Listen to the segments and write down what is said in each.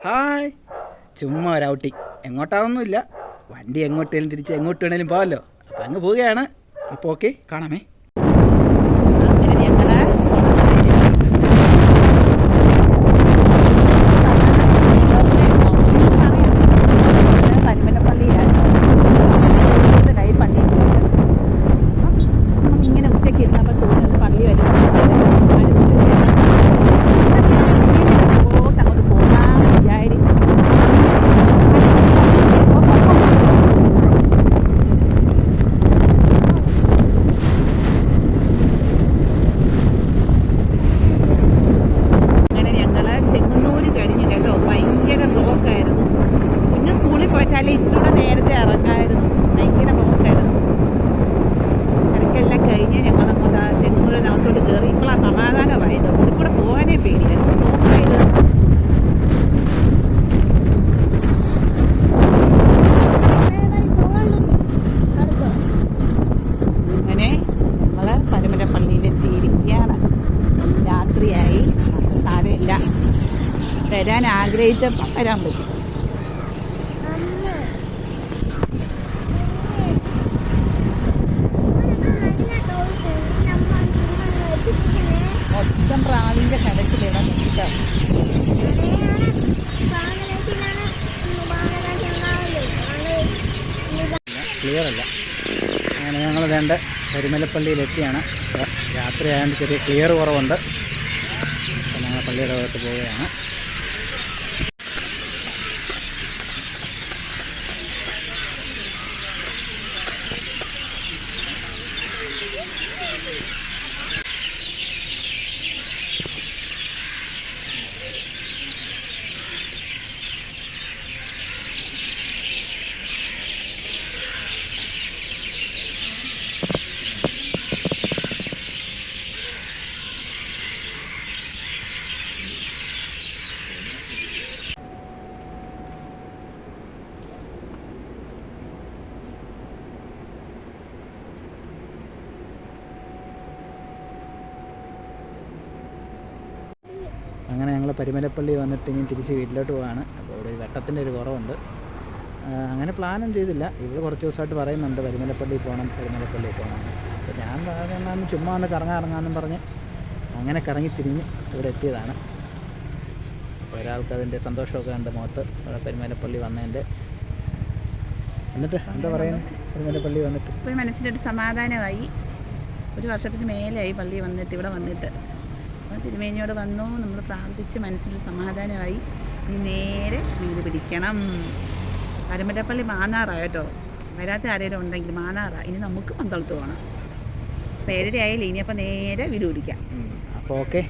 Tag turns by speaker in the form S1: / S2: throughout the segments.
S1: Hi, ചുമ്മാ ഒരു outing. എങ്ങോട്ടാണെന്നില്ല, വണ്ടി എങ്ങോട്ടേലും തിരിച്ച് എങ്ങോട്ട് വേണേലും പോകാമല്ലോ. അപ്പം അങ്ങ് പോവുകയാണ്. അപ്പോൾ ഓക്കെ, കാണാമേ.
S2: ഇച്ചിലൂടെ നേരത്തെ ഇറങ്ങായിരുന്നു. ഭയങ്കര ബ്ലോക്കായിരുന്നു. തിരക്കെല്ലാം കഴിഞ്ഞ് ഞങ്ങൾ അങ്ങോട്ട് ചെങ്ങന്നൂരിനകത്തോട്ട് കയറി. ഇപ്പോൾ ആ സമാധാനമായത്. ഇവിടെ കൂടെ പോകാനേ പേടിയായിരുന്നു. ബ്ലോക്കായത് അങ്ങനെ നമ്മൾ പരുമലപ്പള്ളിയിലെത്തിയിരിക്കുകയാണ്. രാത്രിയായി, സാരമില്ല. വരാൻ ആഗ്രഹിച്ചപ്പോൾ വരാൻ പറ്റും. മൊത്തം പ്രാവിൻ്റെ കടക്കിലിടാൻ നോക്കിട്ടോ.
S1: ക്ലിയർ അല്ല. അങ്ങനെ ഞങ്ങൾ വേണ്ട പരുമലപ്പള്ളിയിലെത്തിയാണ്. രാത്രി ആയതുകൊണ്ട് ചെറിയ ക്ലിയർ കുറവുണ്ട്. അപ്പം ഞങ്ങൾ പള്ളിയുടെ ഭാഗത്ത് പോവുകയാണ്. അങ്ങനെ ഞങ്ങൾ പരുമലപ്പള്ളി വന്നിട്ട് ഇനി തിരിച്ച് വീട്ടിലോട്ട് പോവാണ്. അപ്പോൾ ഇവിടെ വെട്ടത്തിൻ്റെ ഒരു കുറവുണ്ട്. അങ്ങനെ പ്ലാനും ചെയ്തില്ല. ഇവിടെ കുറച്ച് ദിവസമായിട്ട് പറയുന്നുണ്ട് പരുമലപ്പള്ളി പോകണം, പരുമലപ്പള്ളി പോകണം. അപ്പോൾ ഞാൻ പറഞ്ഞാൽ ചുമ്മാ ഒന്ന് ഇറങ്ങാമെന്നും പറഞ്ഞ് അങ്ങനെ കറങ്ങി തിരിഞ്ഞ് ഇവിടെ എത്തിയതാണ്. ഒരാൾക്ക് അതിൻ്റെ സന്തോഷമൊക്കെ ഉണ്ട് മുഖത്ത് പരുമലപ്പള്ളി വന്നതിൻ്റെ. എന്നിട്ട് എന്താ പറയുന്നത്, പരുമലപ്പള്ളി വന്നിട്ട്
S2: ഇപ്പോൾ മനസ്സിൻ്റെ ഒരു സമാധാനമായി. ഒരു വർഷത്തിന് മേലെയായി പള്ളി വന്നിട്ട്, ഇവിടെ വന്നിട്ട്. അപ്പോൾ തിരുമേനിയോട് വന്നു, നമ്മൾ പ്രാർത്ഥിച്ച് മനസ്സിലൊരു സമാധാനമായി. ഇനി നേരെ വീട് പിടിക്കണം. പരുമലപ്പള്ളി മാന്നാറായിട്ടോ. വരാത്ത ആരെങ്കിലും ഉണ്ടെങ്കിൽ മാന്നാറാ. ഇനി നമുക്ക് പന്തളത്ത് പോകണം. 7:30 ആയില്ലേ, ഇനി അപ്പോൾ നേരെ വീട് പിടിക്കാം.
S1: അപ്പോൾ ഓക്കെ,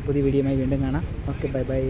S1: പുതിയ വീഡിയോയുമായി വീണ്ടും കാണാം. Okay, bye bye.